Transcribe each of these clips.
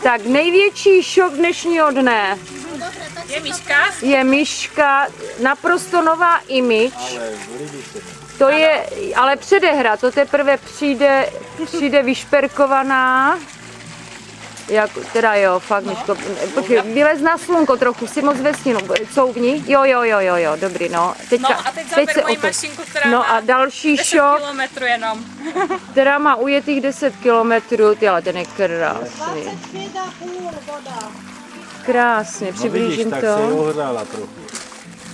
Tak největší šok dnešního dne je myška, naprosto nová image. To je, ale předehra, to teprve přijde vyšperkovaná. Jak, teda jo, fakt, myško. Počkej, vylez na slunko trochu, si moc ve stínu, couvni. Jo, dobrý, no. Teďka, no a teď se moji mašinku, která no má a další 10 šok, kilometrů jenom. která má ujetých 10 kilometrů, ty, ale ten je krásný. 25,5 voda. Krásně, přiblížím tak to. se ohřála trochu.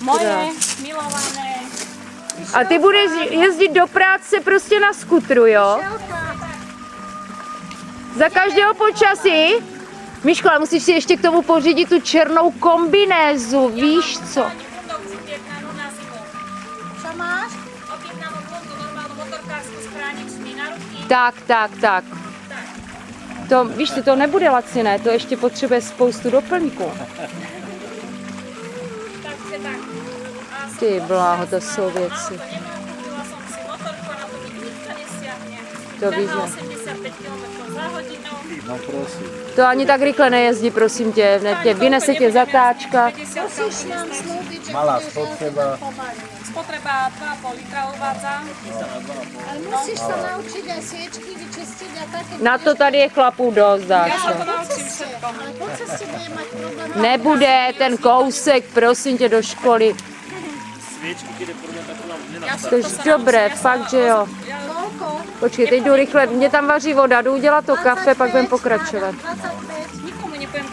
Moje milované. A ty budeš jezdit do práce prostě na skutru, jo? Za každého počasí? Miško, ale musíš si ještě k tomu pořídit tu černou kombinézu, víš co? Čo máš? Tak. To, víš co, to nebude laciné, to ještě potřebuje spoustu doplňků. Ty bláho, to jsou věci. To víš, že? No prosím. To ani tak rychle nejezdí, prosím tě, vynese tě zatáčka. Musíš nám slúbiť, že Malá budeš spotreba. Spotreba 2,5 litra uvádza. Ale musíš sa naučiť aj sviečky vyčistiť a také. Na to tady je chlapů dost, Dášo. Ale po ceste bude mať problém. Nebude ten kousek, prosím tě, do školy. To je dobré, fakt, že jo. Koľko? Počkej, teď jdu rychle, mě tam vaří voda, jdu udělat to kafe, pak budem pokračovat. 25. Nikomu nepoviem,